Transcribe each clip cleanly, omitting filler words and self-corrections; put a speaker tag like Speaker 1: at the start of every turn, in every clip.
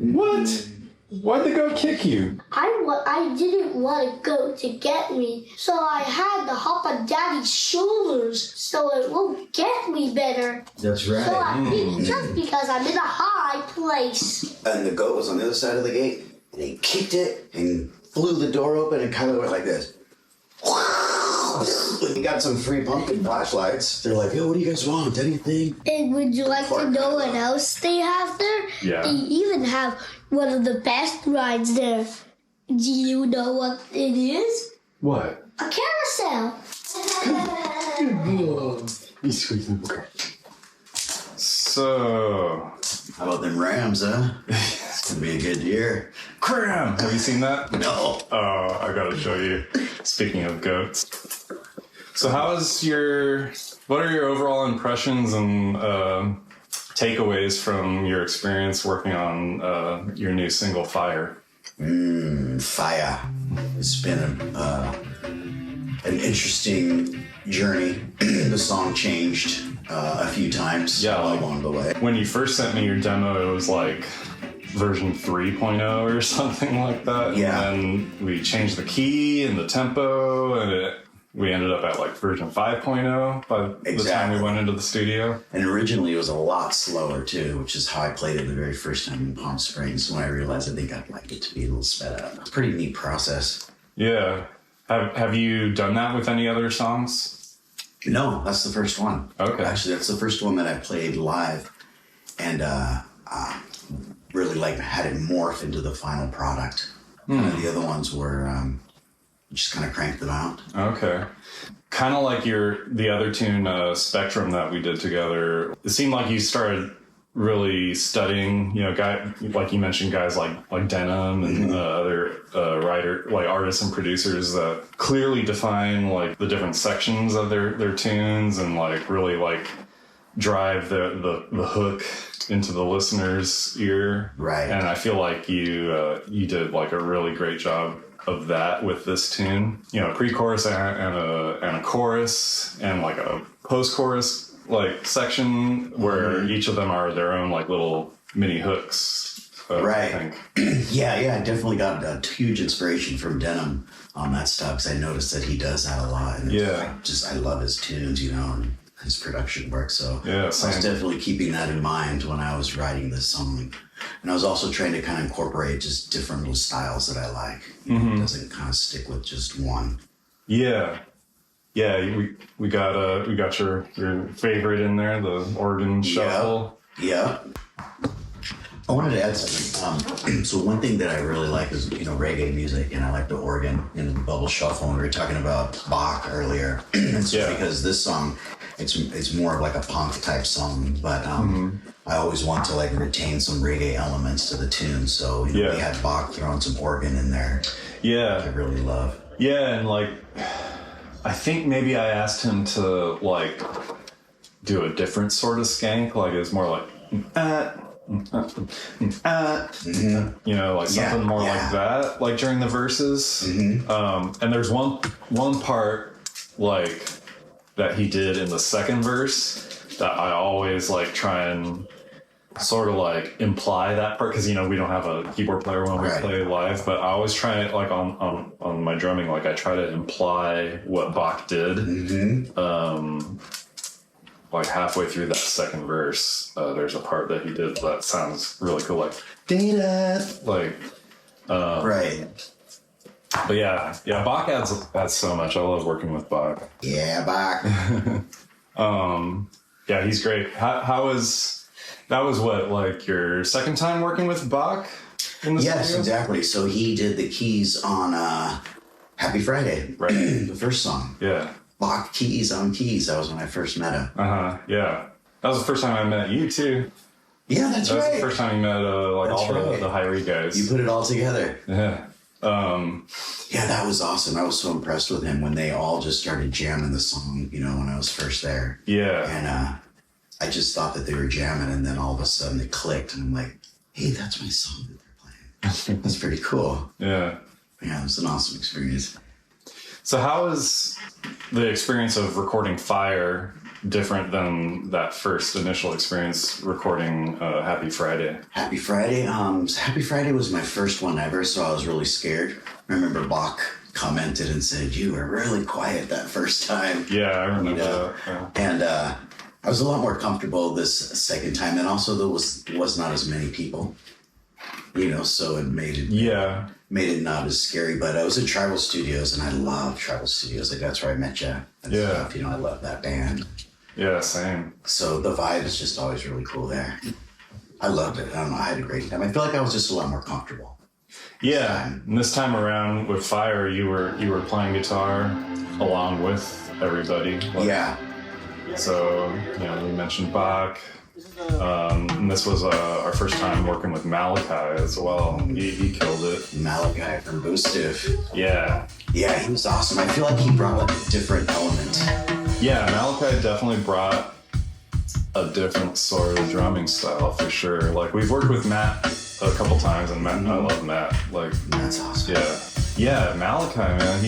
Speaker 1: What? Why'd the goat kick you?
Speaker 2: I didn't want a goat to get me, so I had to hop on Daddy's shoulders so it won't get me better.
Speaker 3: That's right.
Speaker 2: So I think just because I'm in a high place.
Speaker 3: And the goat was on the other side of the gate, and he kicked it and flew the door open and kind of went like this. He got some free pumpkin flashlights. They're like, yo, what do you guys want? Anything?
Speaker 2: And would you like to know what else they have there?
Speaker 1: Yeah.
Speaker 2: They even have one of the best rides there. Do you know what it is?
Speaker 1: What?
Speaker 2: A carousel.
Speaker 1: So,
Speaker 3: How about them Rams, huh? It's gonna be a good year.
Speaker 1: Cram! Have you seen that?
Speaker 3: No.
Speaker 1: Oh, I gotta show you. Speaking of goats. So what are your overall impressions and takeaways from your experience working on your new single, FiRE?
Speaker 3: FiRE. It's been an interesting journey. The song changed a few times along the way.
Speaker 1: When you first sent me your demo, it was like version 3.0 or something like that.
Speaker 3: Yeah.
Speaker 1: And then we changed the key and the tempo, and we ended up at like version 5.0 by the time we went into the studio.
Speaker 3: And originally it was a lot slower too, which is how I played it the very first time in Palm Springs. When I realized I think I'd like it to be a little sped up. It's a pretty neat process.
Speaker 1: Yeah. Have you done that with any other songs?
Speaker 3: No, that's the first one.
Speaker 1: Okay.
Speaker 3: Actually, that's the first one that I played live, and really had it morph into the final product. The other ones were just kind of cranked them out.
Speaker 1: Okay. Kind of like the other tune, Spectrum, that we did together. It seemed like you started really studying, like you mentioned, guys like DENM and other artists and producers that clearly define like the different sections of their tunes and like really like drive the hook into the listener's ear.
Speaker 3: Right.
Speaker 1: And I feel like you did like a really great job of that with this tune. Pre-chorus and a chorus and like a post-chorus like section where each of them are their own like little mini hooks.
Speaker 3: Right.
Speaker 1: I think.
Speaker 3: Yeah, I definitely got a huge inspiration from DENM on that stuff because I noticed that he does that a lot. And I love his tunes, and his production work. So I was definitely keeping that in mind when I was writing this song. And I was also trying to kind of incorporate just different little styles that I like. It doesn't kind of stick with just one.
Speaker 1: Yeah. Yeah, we got your favorite in there, the organ shuffle.
Speaker 3: Yeah. I wanted to add something. So one thing that I really like is, reggae music, and I like the organ and the bubble shuffle. And we were talking about Bach earlier. And so because this song, it's more of like a punk type song, but I always want to like retain some reggae elements to the tune. So we had Bach throwing some organ in there.
Speaker 1: Yeah.
Speaker 3: I really love.
Speaker 1: Yeah, and like I think maybe I asked him to like do a different sort of skank, like it's more like like something more like that, like during the verses. And there's one part like that he did in the second verse that I always like try and sort of like imply that part because we don't have a keyboard player when we play live, but I always try it like on my drumming, like I try to imply what Bach did. Like halfway through that second verse, there's a part that he did that sounds really cool, like data, like
Speaker 3: right.
Speaker 1: But yeah, Bach adds so much. I love working with Bach.
Speaker 3: Yeah, Bach.
Speaker 1: Yeah, he's great. That was what, like your second time working with Bach in the
Speaker 3: Yes,
Speaker 1: studio?
Speaker 3: exactly. So he did the keys on Happy Friday,
Speaker 1: right?
Speaker 3: The first song.
Speaker 1: Yeah.
Speaker 3: Bach keys on keys. That was when I first met him.
Speaker 1: Yeah. That was the first time I met you too.
Speaker 3: Yeah, that's right.
Speaker 1: That was the first time you met the HiRIE guys.
Speaker 3: You put it all together.
Speaker 1: Yeah.
Speaker 3: Yeah, that was awesome. I was so impressed with him when they all just started jamming the song, when I was first there.
Speaker 1: Yeah.
Speaker 3: And I just thought that they were jamming, and then all of a sudden it clicked, and I'm like, hey, that's my song that they're playing. That's pretty cool.
Speaker 1: Yeah.
Speaker 3: Yeah, it was an awesome experience.
Speaker 1: So how is the experience of recording FiRE different than that first initial experience recording Happy Friday?
Speaker 3: Happy Friday. Happy Friday was my first one ever, so I was really scared. I remember Bach commented and said, "You were really quiet that first time."
Speaker 1: Yeah, I remember that. Yeah.
Speaker 3: And I was a lot more comfortable this second time, and also there was not as many people, so it made it not as scary. But I was in Tribal Studios, and I love Tribal Studios. Like, that's where I met you. I love that band.
Speaker 1: Yeah, same.
Speaker 3: So the vibe is just always really cool there. I loved it. I don't know. I had a great time. I feel like I was just a lot more comfortable.
Speaker 1: Yeah, and this time around with FiRE, you were playing guitar along with everybody.
Speaker 3: Yeah.
Speaker 1: So we mentioned Bach, and this was our first time working with Malachi as well. He killed it.
Speaker 3: Malachi from Boostif.
Speaker 1: Yeah.
Speaker 3: Yeah, he was awesome. I feel like he brought like a different element.
Speaker 1: Yeah, Malachi definitely brought a different sort of drumming style for sure. Like, we've worked with Matt a couple times, and Matt, I love Matt. Like,
Speaker 3: that's awesome.
Speaker 1: Yeah, Malachi, man,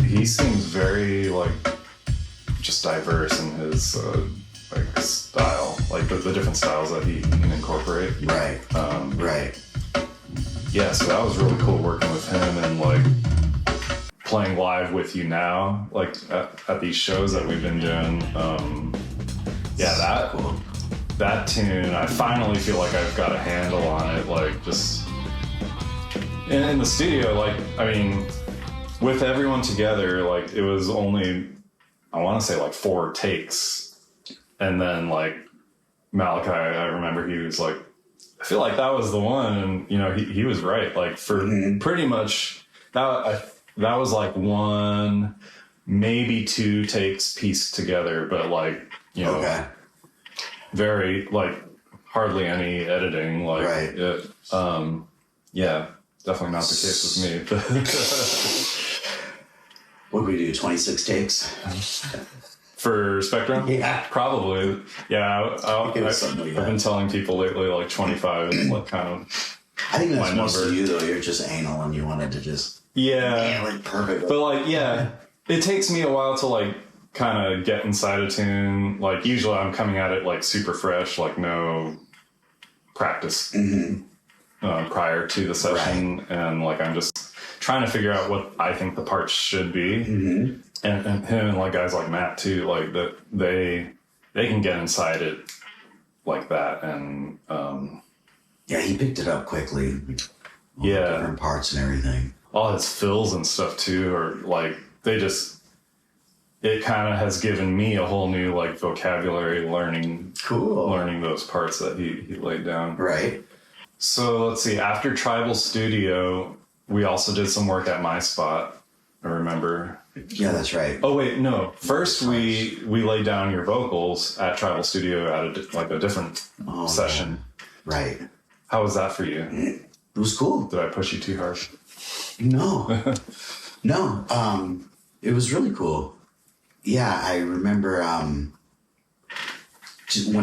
Speaker 1: he seems very like just diverse in his like style, like the different styles that he can incorporate.
Speaker 3: Right. Right.
Speaker 1: Yeah, so that was really cool working with him and like playing live with you now, like at these shows that we've been doing. That tune, I finally feel like I've got a handle on it. Like, just in the studio, like, I mean, with everyone together, like, it was only, I want to say, like 4 takes. And then, like, Malachi, I remember he was like, I feel like that was the one. And, he was right. Like, for pretty much, that was like 1, maybe 2 takes pieced together. But, like,
Speaker 3: okay.
Speaker 1: Very, like, hardly any editing. Like,
Speaker 3: right.
Speaker 1: Yeah, definitely not the case with me.
Speaker 3: What would we do, 26 takes?
Speaker 1: For Spectrum?
Speaker 3: Yeah.
Speaker 1: Probably. Yeah, I've been telling people lately, like, 25 is, like, kind of
Speaker 3: I think that's
Speaker 1: my
Speaker 3: mostly
Speaker 1: number.
Speaker 3: you, though. You're just anal and you wanted to just
Speaker 1: nail
Speaker 3: it perfect.
Speaker 1: But, like, yeah, it takes me a while to, like, kind of get inside a tune. Like, usually I'm coming at it like super fresh, like no practice prior to the session. Right. And like, I'm just trying to figure out what I think the parts should be. And him and like guys like Matt too, like that they can get inside it like that. And
Speaker 3: yeah, he picked it up quickly. All the different parts and everything.
Speaker 1: All his fills and stuff too are like, it kind of has given me a whole new like vocabulary learning those parts that he laid down.
Speaker 3: Right.
Speaker 1: So let's see, after Tribal Studio, we also did some work at My Spot, I remember.
Speaker 3: Yeah, that's right.
Speaker 1: Oh wait, no. First we laid down your vocals at Tribal Studio at a different session.
Speaker 3: Man. Right.
Speaker 1: How was that for you?
Speaker 3: It was cool.
Speaker 1: Did I push you too hard?
Speaker 3: No. No. It was really cool. Yeah, I remember when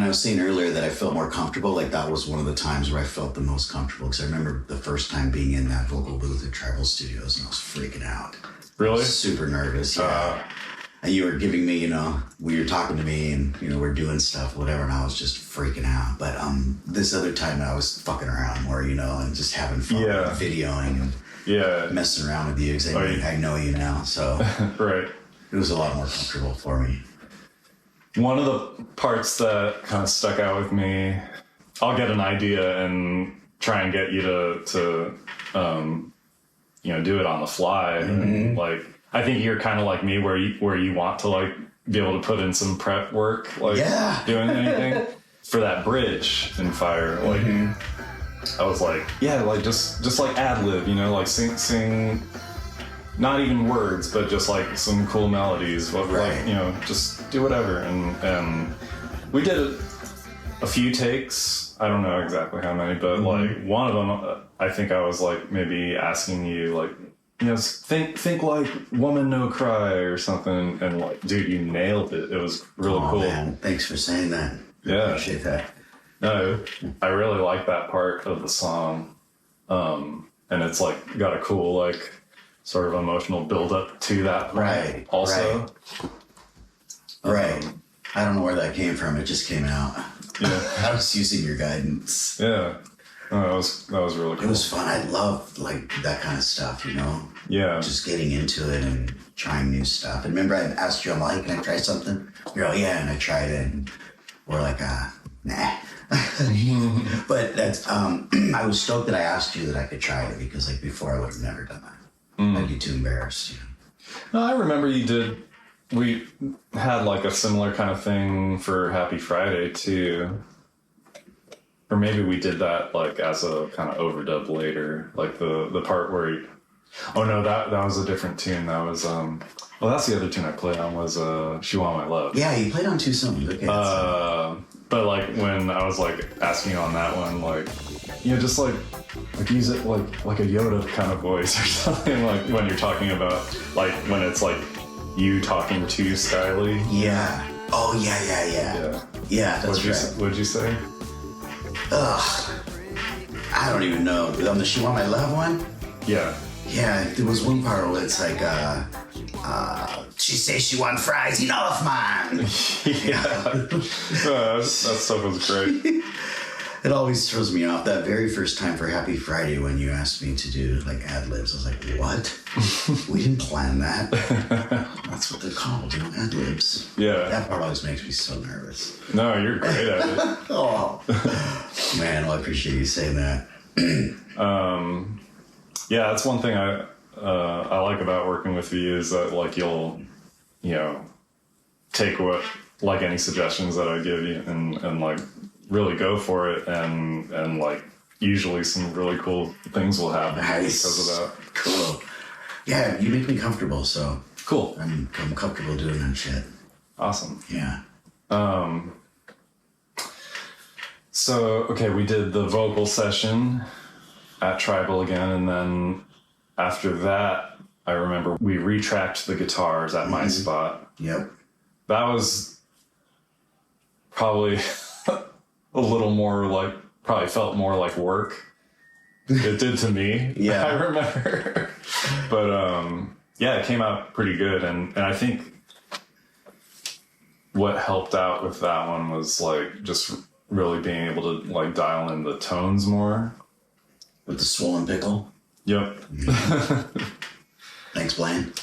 Speaker 3: I was saying earlier that I felt more comfortable, like that was one of the times where I felt the most comfortable, because I remember the first time being in that vocal booth at Tribal Studios and I was freaking out.
Speaker 1: Really?
Speaker 3: I was super nervous, yeah. And you were giving me, we were talking to me and, we're doing stuff, whatever, and I was just freaking out. But this other time I was fucking around more, and just having fun, videoing and messing around with you, because I know you now, so.
Speaker 1: Right.
Speaker 3: It was a lot more comfortable for me.
Speaker 1: One of the parts that kind of stuck out with me, I'll get an idea and try and get you to do it on the fly. And like, I think you're kind of like me, where you want to like be able to put in some prep work, like doing anything for that bridge in FiRE. Like, I was like, like just like ad lib, like sing. Not even words, but just like some cool melodies. Like, just do whatever. And we did a few takes. I don't know exactly how many, but like one of them, I think I was like maybe asking you like, think like Woman No Cry or something. And like, dude, you nailed it. It was really cool.
Speaker 3: Man. Thanks for saying that.
Speaker 1: Yeah.
Speaker 3: I appreciate that.
Speaker 1: No, I really like that part of the song. And it's like got a cool like sort of emotional build up to that point also. Right.
Speaker 3: Right. I don't know where that came from. It just came out.
Speaker 1: Yeah.
Speaker 3: I was using your guidance.
Speaker 1: Yeah. Oh, that was really cool.
Speaker 3: It was fun. I love like that kind of stuff, you know?
Speaker 1: Yeah.
Speaker 3: Just getting into it and trying new stuff. And remember I asked you, I'm like, can I try something? You're like, yeah, and I tried it. And we're like, nah. But that's, I was stoked that I asked you that I could try it because like before I would have never done that. I'd be too embarrassed, you know?
Speaker 1: No, I remember we had like a similar kind of thing for Happy Friday too. Or maybe we did that like as a kind of overdub later, like the part where oh no, that was a different tune. That was well, that's the other tune I played on was She Want My Love.
Speaker 3: Yeah, you played on two songs. Okay.
Speaker 1: But like when I was like asking on that one, like just like use it like a Yoda kind of voice or something, like when you're talking about like when it's like you talking to Skyly.
Speaker 3: Yeah. Oh yeah. Yeah, that's right.
Speaker 1: What'd you say?
Speaker 3: Ugh. I don't even know. On the She Want My Love one?
Speaker 1: Yeah.
Speaker 3: Yeah, there was one part where it's like, she says she want fries, enough, man.
Speaker 1: Yeah. That stuff was great.
Speaker 3: It always throws me off. That very first time for Happy Friday when you asked me to do like ad-libs, I was like, what? We didn't plan that. That's what they're called, ad-libs.
Speaker 1: Yeah.
Speaker 3: That part always makes me so nervous.
Speaker 1: No, you're great at it.
Speaker 3: Oh, man, well, I appreciate you saying that.
Speaker 1: Yeah, that's one thing I like about working with you is that like you'll, take what like any suggestions that I give you and like really go for it and like usually some really cool things will happen because of that.
Speaker 3: Cool. Yeah, you make me comfortable, so
Speaker 1: cool.
Speaker 3: I'm comfortable doing that shit.
Speaker 1: Awesome.
Speaker 3: Yeah.
Speaker 1: So okay, we did the vocal session at Tribal again, and then after that, I remember we retracked the guitars at my spot.
Speaker 3: Yep.
Speaker 1: That was probably a little more like, probably felt more like work. It did to me.
Speaker 3: Yeah.
Speaker 1: I remember. But yeah, it came out pretty good. And I think what helped out with that one was like just really being able to like dial in the tones more.
Speaker 3: With the swollen pickle.
Speaker 1: Yep.
Speaker 3: Thanks, Blaine.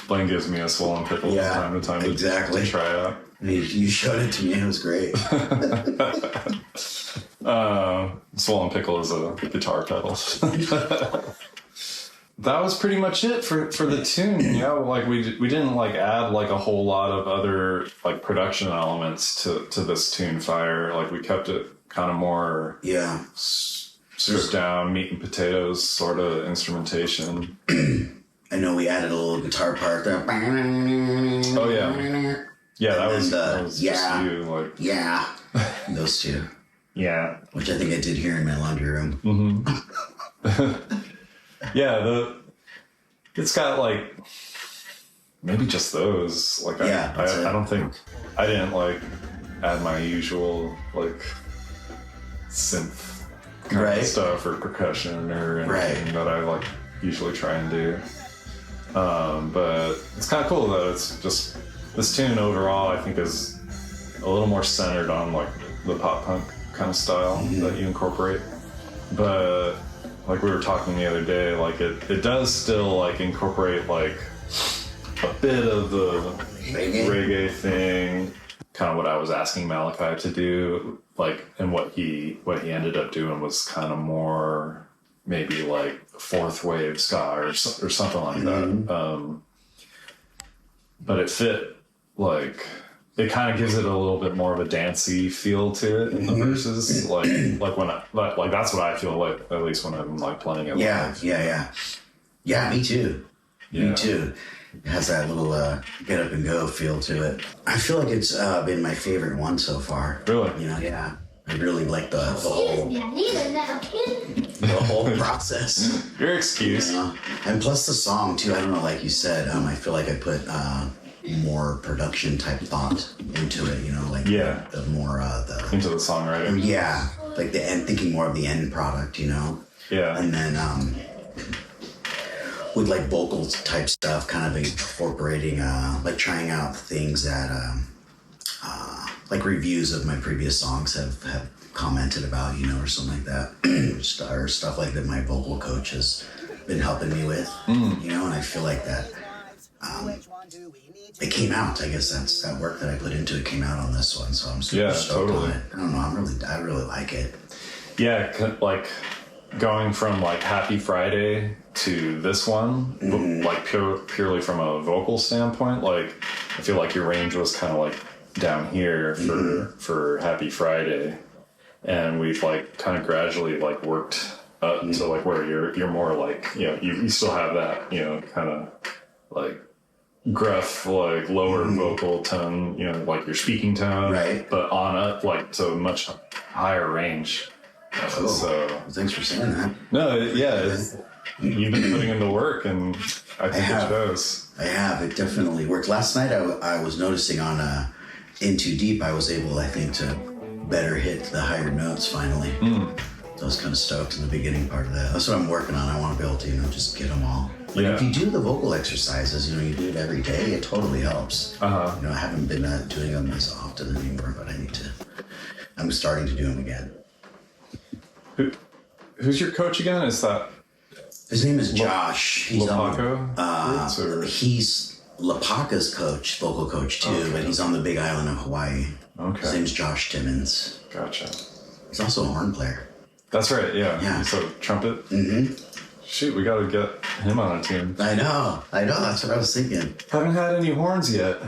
Speaker 1: Blaine gives me a swollen pickle from time to time
Speaker 3: exactly.
Speaker 1: to try out.
Speaker 3: You showed it to me. It was great.
Speaker 1: Swollen pickle is a guitar pedal. That was pretty much it for the tune. Like we didn't like add like a whole lot of other like production elements to this tune, FiRE. Like we kept it kind of more stripped down, meat and potatoes sort of instrumentation.
Speaker 3: I know we added a little guitar part there.
Speaker 1: Oh yeah. Yeah, that was just you. Like,
Speaker 3: yeah, those two.
Speaker 1: Yeah.
Speaker 3: Which I think I did here in my laundry room.
Speaker 1: Mm-hmm. Yeah, it's got like maybe just those. Like I don't think I didn't like add my usual like synth kind of stuff or percussion or anything that I like usually try and do. But it's kind of cool that it's just this tune overall I think is a little more centered on like the pop punk kind of style that you incorporate. But like we were talking the other day, like it does still like incorporate like a bit of the reggae thing, kind of what I was asking Malachi to do, like, and what he ended up doing was kind of more maybe like fourth wave ska or something like that. But it fit, like it kind of gives it a little bit more of a dancey feel to it in the verses, like when like that's what I feel like, at least when I'm like playing it.
Speaker 3: Yeah,
Speaker 1: live.
Speaker 3: yeah, me too.
Speaker 1: Yeah.
Speaker 3: Me too. It has that little get up and go feel to it. I feel like it's been my favorite one so far.
Speaker 1: Really?
Speaker 3: Yeah. I really like the whole
Speaker 2: I need a napkin.
Speaker 3: the whole process.
Speaker 1: Your excuse.
Speaker 3: And plus the song too. I don't know, like you said, I feel like I put more production type thought into it. Like the more
Speaker 1: into the songwriting.
Speaker 3: Yeah, like the end, thinking more of the end product.
Speaker 1: Yeah.
Speaker 3: And then with like vocal type stuff, kind of incorporating, like trying out things that, like reviews of my previous songs have commented about, you know, or something like that, or stuff like that my vocal coach has been helping me with, you know, and I feel like that, it came out. I guess that's that work that I put into it came out on this one, so I'm super stoked on it. I don't know, I really like it.
Speaker 1: Yeah, like going from like Happy Friday to this one, like purely from a vocal standpoint, like I feel like your range was kind of like down here for Happy Friday, and we've like kind of gradually like worked up to like where you're more like, you know, you still have that, you know, kind of like gruff, like lower vocal tone, you know, like your speaking tone,
Speaker 3: right?
Speaker 1: But on up like to a much higher range.
Speaker 3: Cool.
Speaker 1: So
Speaker 3: thanks for saying that.
Speaker 1: No, you've been putting in the work, and I think it shows.
Speaker 3: I have. It definitely worked. Last night I was noticing on In Too Deep, I was able, I think, to better hit the higher notes finally. So I was kind of stoked in the beginning part of that. That's what I'm working on. I want to be able to, you know, just get them all. But if you do the vocal exercises, you know, you do it every day, it totally helps. You know, I haven't been doing them as often anymore, but I need to. I'm starting to do them again.
Speaker 1: Who's your coach again? Is that
Speaker 3: his name is Josh? He's
Speaker 1: Lopaka?
Speaker 3: He's Lapaka's coach, vocal coach too, but he's on the Big Island of Hawaii.
Speaker 1: Okay.
Speaker 3: His name's Josh Timmons.
Speaker 1: Gotcha.
Speaker 3: He's also a horn player.
Speaker 1: That's right. Yeah. So trumpet. Shoot, we got to get him on a team.
Speaker 3: I know. That's what I was thinking.
Speaker 1: Haven't had any horns yet.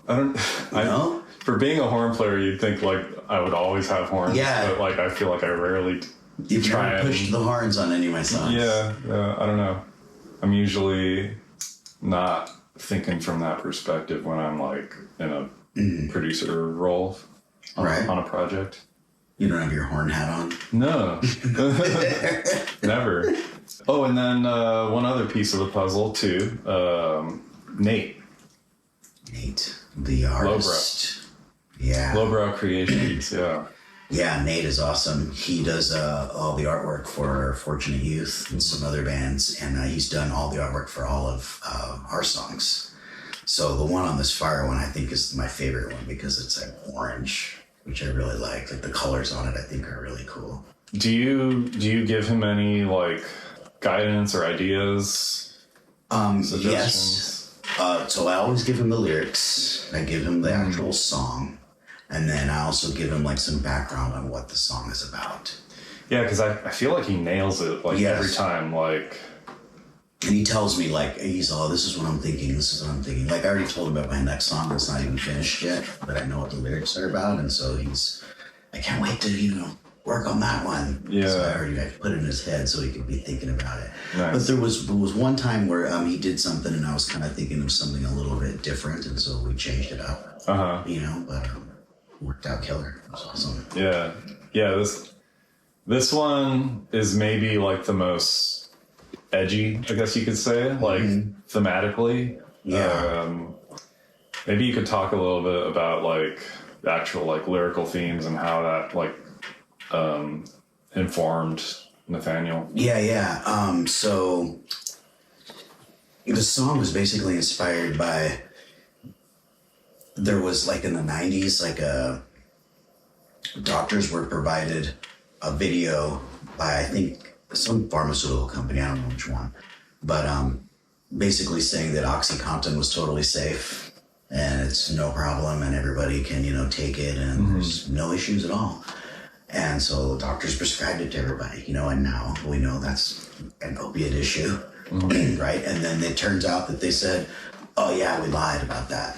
Speaker 1: For being a horn player, you'd think like I would always have horns.
Speaker 3: Yeah.
Speaker 1: But like I feel like I rarely
Speaker 3: You've never pushed the horns on any of my songs.
Speaker 1: Yeah. I don't know. I'm usually not thinking from that perspective when I'm like in a producer role on a project.
Speaker 3: You don't have your horn hat on?
Speaker 1: No. Never. Oh, and then one other piece of the puzzle too. Nate, the artist. Yeah. Lowbrow Creations, yeah.
Speaker 3: Yeah, Nate is awesome. He does all the artwork for Fortunate Youth and some other bands, and he's done all the artwork for all of our songs. So the one on this FiRE one, I think, is my favorite one because it's like orange, which I really like. Like the colors on it, I think, are really cool.
Speaker 1: Do you give him any like guidance or ideas?
Speaker 3: Yes. So I always give him the lyrics. I give him the actual song. And then I also give him like some background on what the song is about.
Speaker 1: Yeah, because I feel like he nails it like every time. Like,
Speaker 3: and he tells me like, he's all, this is what I'm thinking. This is what I'm thinking. Like I already told him about my next song that's not even finished yet, but I know what the lyrics are about. And so I can't wait to, work on that one.
Speaker 1: Yeah.
Speaker 3: So I already put it in his head so he could be thinking about it.
Speaker 1: Nice.
Speaker 3: But there was one time where he did something and I was kind of thinking of something a little bit different. And so we changed it up, but worked out killer. It was awesome.
Speaker 1: Yeah. This one is maybe like the most edgy, I guess you could say, like thematically.
Speaker 3: Yeah.
Speaker 1: Maybe you could talk a little bit about like the actual like lyrical themes and how that like informed Nathaniel.
Speaker 3: Yeah. So the song was basically inspired by, there was like in the 90s, like doctors were provided a video by, I think, some pharmaceutical company, I don't know which one, but basically saying that OxyContin was totally safe and it's no problem and everybody can, take it and there's no issues at all. And so doctors prescribed it to everybody, and now we know that's an opiate issue, right? And then it turns out that they said, oh yeah, we lied about that.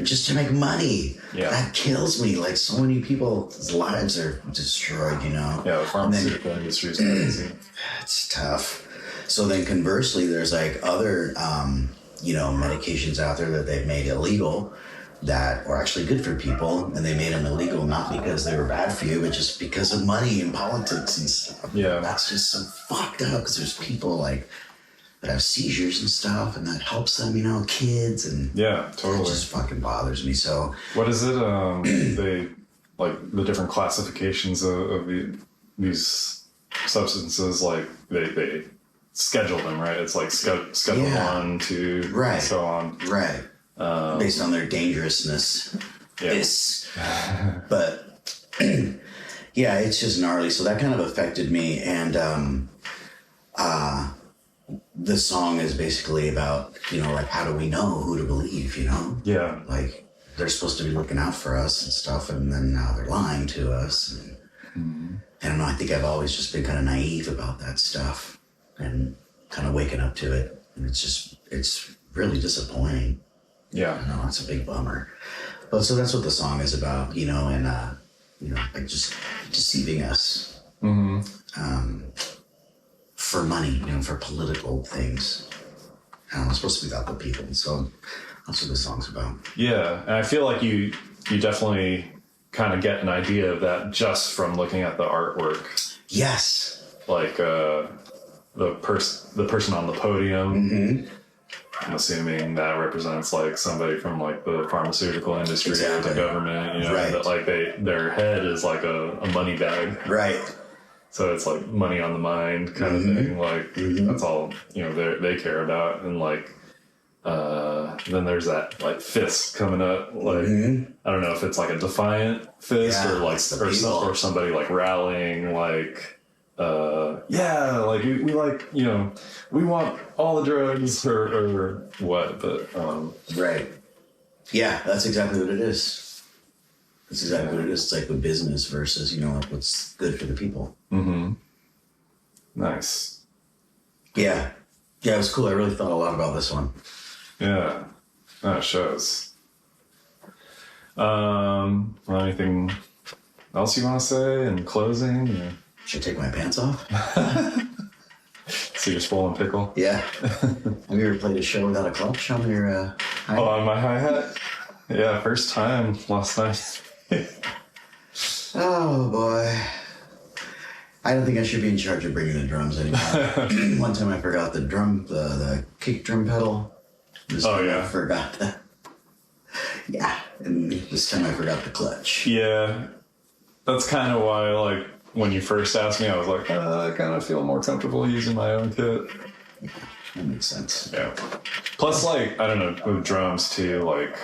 Speaker 3: Just to make money.
Speaker 1: Yeah.
Speaker 3: That kills me. Like so many people's lives are destroyed,
Speaker 1: Yeah, the pharmaceutical industry is crazy.
Speaker 3: It's tough. So then conversely, there's like other, medications out there that they've made illegal that were actually good for people. And they made them illegal not because they were bad for you, but just because of money and politics and stuff.
Speaker 1: Yeah.
Speaker 3: That's just so fucked up because there's people like that have seizures and stuff, and that helps them, kids, and
Speaker 1: yeah, totally.
Speaker 3: It just fucking bothers me. So
Speaker 1: what is it? They like the different classifications of these substances. Like they schedule them, right? It's like schedule 1, 2,
Speaker 3: right,
Speaker 1: and so on.
Speaker 3: Right. Based on their dangerousness.
Speaker 1: Yeah.
Speaker 3: But yeah, it's just gnarly. So that kind of affected me. And the song is basically about, you know, like, how do we know who to believe, you know?
Speaker 1: Yeah.
Speaker 3: Like, they're supposed to be looking out for us and stuff, and then now they're lying to us. And I don't know, I think I've always just been kind of naive about that stuff and kind of waking up to it. And it's really disappointing.
Speaker 1: Yeah.
Speaker 3: I know, it's a big bummer. But so that's what the song is about, you know, and, you know, like just deceiving us for money, you know, for political things. And it's supposed to be about the people. So that's what the song's about.
Speaker 1: Yeah. And I feel like you definitely kind of get an idea of that just from looking at the artwork.
Speaker 3: Yes.
Speaker 1: Like the person on the podium. I'm assuming that represents like somebody from like the pharmaceutical industry or the government, you know, that like their head is like a money bag.
Speaker 3: Right.
Speaker 1: So it's like money on the mind kind of thing. Like that's all, you know, they care about. And like, then there's that like fist coming up. Like, I don't know if it's like a defiant fist or like, or somebody like rallying, like, like we like, you know, we want all the drugs or what, but
Speaker 3: right. Yeah, that's exactly what it is. That's exactly what it is. It's like the business versus, you know, like what's good for the people.
Speaker 1: Nice.
Speaker 3: Yeah. Yeah, it was cool. I really thought a lot about this one.
Speaker 1: Yeah. That shows. Well, anything else you want to say in closing? Or?
Speaker 3: Should I take my pants off?
Speaker 1: So you're swollen pickle?
Speaker 3: Yeah. Have you ever played a show without a clutch on your hi-hat?
Speaker 1: Oh, on my hi-hat? Yeah, first time last night.
Speaker 3: Oh, boy. I don't think I should be in charge of bringing the drums anymore. One time I forgot the drum, the kick drum pedal. This time I forgot that. Yeah, and this time I forgot the clutch.
Speaker 1: Yeah, that's kind of why, like, when you first asked me, I was like, I kind of feel more comfortable using my own kit.
Speaker 3: Yeah, that makes sense.
Speaker 1: Yeah. Plus, like, I don't know, with drums, too, like,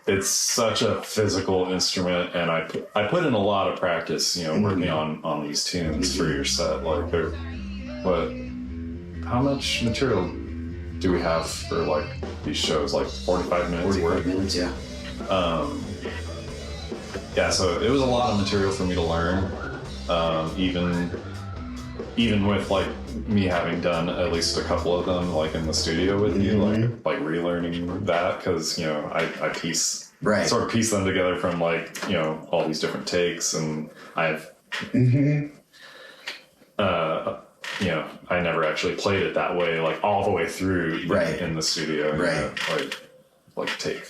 Speaker 1: it's such a physical instrument, and I put in a lot of practice, you know, working on these tunes for your set. Like, how much material do we have for like these shows? Like 45 minutes.
Speaker 3: 45 minutes, yeah.
Speaker 1: Yeah, so it was a lot of material for me to learn. Even with like me having done at least a couple of them, like in the studio with you, like relearning that, because, you know, I sort of piece them together from like, you know, all these different takes, and I've you know, I never actually played it that way, like all the way through in the studio.
Speaker 3: Right.
Speaker 1: You know, like take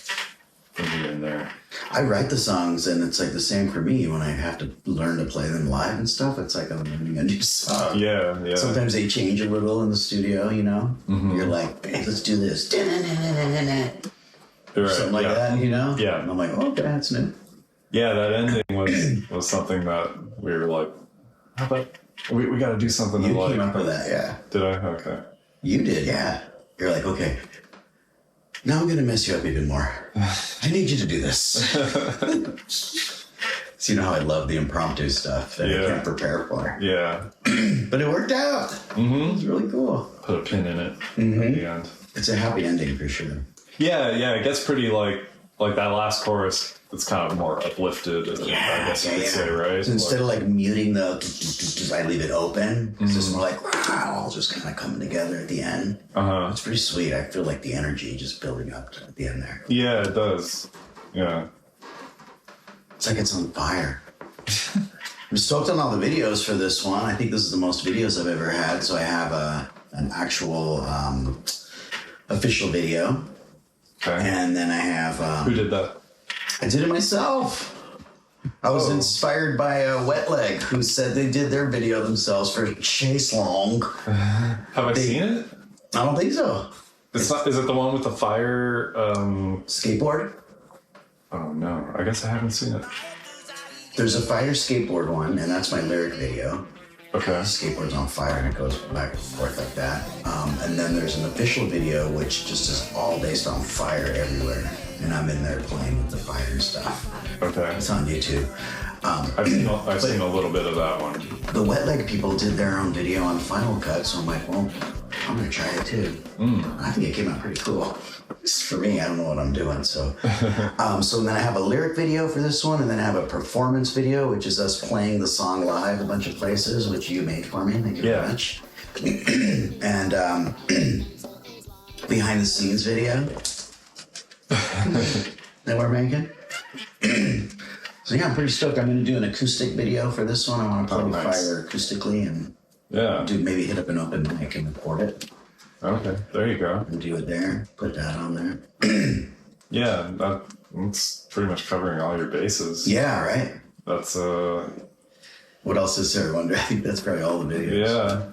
Speaker 1: from here and there.
Speaker 3: I write the songs, and it's like the same for me when I have to learn to play them live and stuff. It's like I'm learning a new song.
Speaker 1: Yeah.
Speaker 3: Sometimes they change a little in the studio, you know? You're like, hey, let's do this. Or something like that, you know?
Speaker 1: Yeah.
Speaker 3: And I'm like, oh, okay, that's new.
Speaker 1: Yeah, that ending was something that we were like, how about we got to do something.
Speaker 3: You
Speaker 1: came
Speaker 3: up with that, yeah.
Speaker 1: Did I? Okay.
Speaker 3: You did, yeah. You're like, okay, now I'm going to mess you up even more. I need you to do this. So you know how I love the impromptu stuff that I can't prepare for.
Speaker 1: Yeah.
Speaker 3: But it worked out. It was really cool.
Speaker 1: Put a pin in it at the end.
Speaker 3: It's a happy ending for sure.
Speaker 1: Yeah, it gets pretty like that last chorus. It's kind of more uplifted, I guess you could say, right?
Speaker 3: So instead of like muting the, I leave it open. It's just more like, all just kind of coming together at the end. It's pretty sweet. I feel like the energy just building up at the end there. Yeah,
Speaker 1: it does. Yeah.
Speaker 3: It's like it's on fire. I'm stoked on all the videos for this one. I think this is the most videos I've ever had. So I have an actual official video.
Speaker 1: Okay.
Speaker 3: And then I have...
Speaker 1: Who did that?
Speaker 3: I did it myself. I was inspired by Wet Leg, who said they did their video themselves for Chase Long.
Speaker 1: Have I seen it?
Speaker 3: I don't think so.
Speaker 1: It's not. Is it the one with the fire
Speaker 3: skateboard?
Speaker 1: Oh no, I guess I haven't seen it.
Speaker 3: There's a fire skateboard one, and that's my lyric video.
Speaker 1: Okay.
Speaker 3: Skateboard's on fire, and it goes back and forth like that. And then there's an official video, which just is all based on fire everywhere. And I'm in there playing with the fire and stuff.
Speaker 1: Okay.
Speaker 3: It's on YouTube.
Speaker 1: I've seen a little bit of that one.
Speaker 3: The Wet Leg people did their own video on Final Cut, so I'm like, well, I'm gonna try it too. I think it came out pretty cool. Just for me, I don't know what I'm doing, so. So then I have a lyric video for this one, and then I have a performance video, which is us playing the song live a bunch of places, which you made for me. Thank you very much. And behind the scenes video that we're making. So yeah, I'm pretty stoked. I'm going to do an acoustic video for this one. I want to play FiRE acoustically and maybe hit up an open mic and record it.
Speaker 1: Okay, there you go.
Speaker 3: And do it there. Put that on there.
Speaker 1: Yeah, that's pretty much covering all your bases.
Speaker 3: Yeah, right.
Speaker 1: That's
Speaker 3: What else is there? I wonder. I think that's probably all the videos.
Speaker 1: Yeah.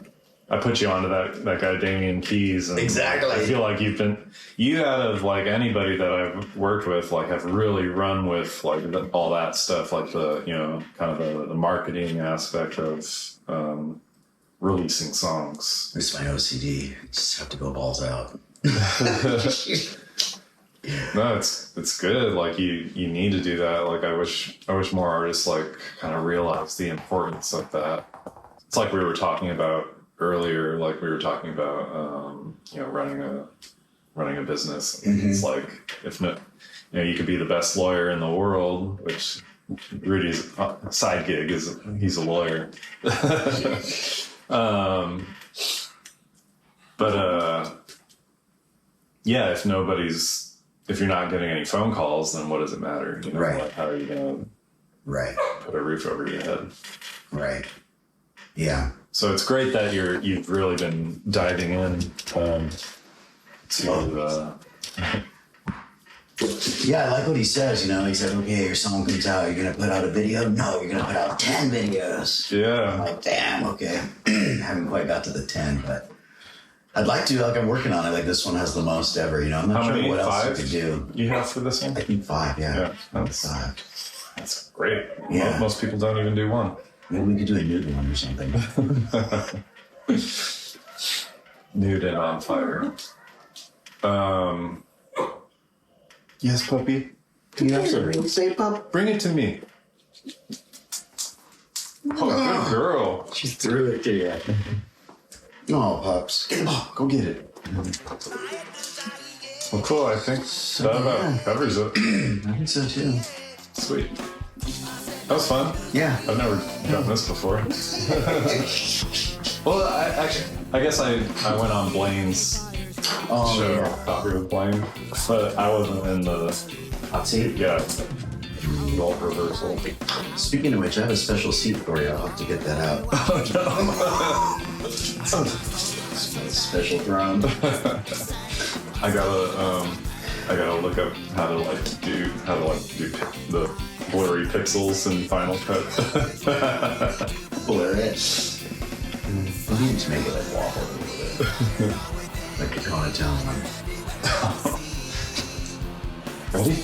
Speaker 1: I put you onto that guy Damian Keys, and
Speaker 3: exactly.
Speaker 1: I feel like you out of like anybody that I've worked with, like have really run with like all that stuff, like the kind of the marketing aspect of releasing songs.
Speaker 3: It's my OCD. Just have to go balls out.
Speaker 1: No, it's good. Like you need to do that. Like I wish more artists like kind of realize the importance of that. It's like we were talking about earlier, like we were talking about running a business. Mm-hmm. It's like if no, you could be the best lawyer in the world, which Rudy's side gig is he's a lawyer. If you're not getting any phone calls, then what does it matter?
Speaker 3: Right.
Speaker 1: Like, how are you gonna put a roof over your head? Right.
Speaker 3: Yeah.
Speaker 1: So it's great that you've really been diving in
Speaker 3: Yeah, I like what he says, He said, okay, your song comes out, you're going to put out a video? No, you're going to put out 10 videos.
Speaker 1: Yeah.
Speaker 3: I'm like, damn, okay. Haven't quite got to the 10, but I'd like to. Like, I'm working on it. Like, this one has the most ever, I'm not sure what else I could do.
Speaker 1: You have for this one?
Speaker 3: I think 5, yeah.
Speaker 1: That's
Speaker 3: 5.
Speaker 1: That's great.
Speaker 3: Yeah.
Speaker 1: Most people don't even do one.
Speaker 3: Maybe we could do a nude one or something.
Speaker 1: Nude and on fire. Yes, puppy.
Speaker 3: Say, pup.
Speaker 1: Bring it to me. Oh, good girl.
Speaker 3: She threw it to you. Oh, pups. Get the ball. Go get it.
Speaker 1: Well, cool. I think that about covers it.
Speaker 3: I think so, too.
Speaker 1: Sweet. That was fun.
Speaker 3: Yeah.
Speaker 1: I've never done this before. Well, I guess I went on Blaine's show, Coffee with Blaine, but I wasn't in the
Speaker 3: hot seat.
Speaker 1: Yeah. Role reversal.
Speaker 3: Speaking of which, I have a special seat for you. I'll have to get that out.
Speaker 1: Oh no.
Speaker 3: Special throne.
Speaker 1: I gotta look up how to do the blurry pixels in Final Cut.
Speaker 3: Blur it. We need to make it like waffle a little bit. Like a Conatown one.
Speaker 1: Ready?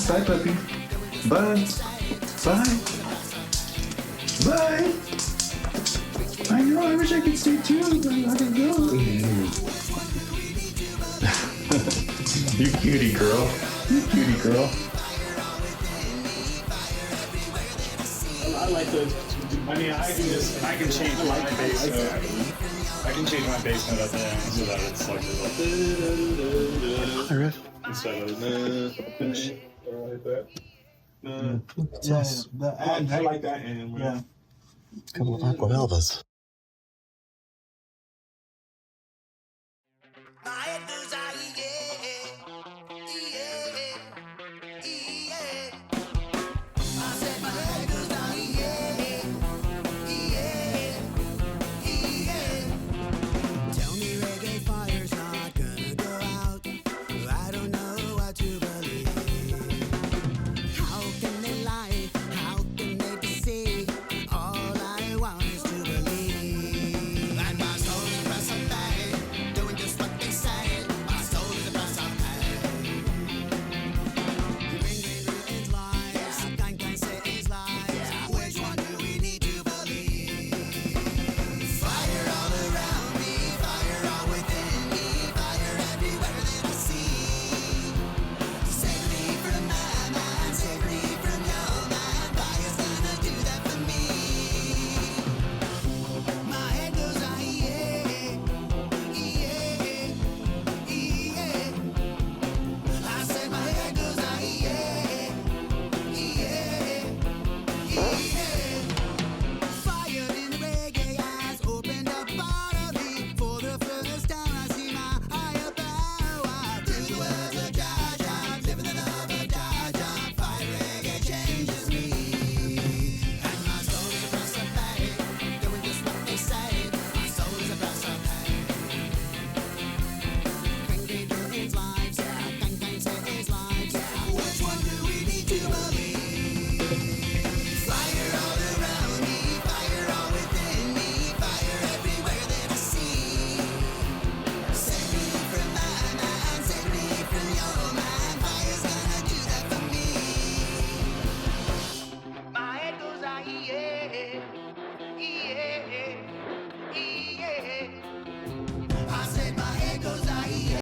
Speaker 1: Bye, puppy. Bye. Bye. Bye. I know, I wish I could stay too, but I gotta go. You cutie girl. You cutie girl.
Speaker 4: I like I do this, and I can change my bass note. I can change my bass note at the end so that it's like a riff instead of like that. I like that. And
Speaker 5: Couple of aqua velvas.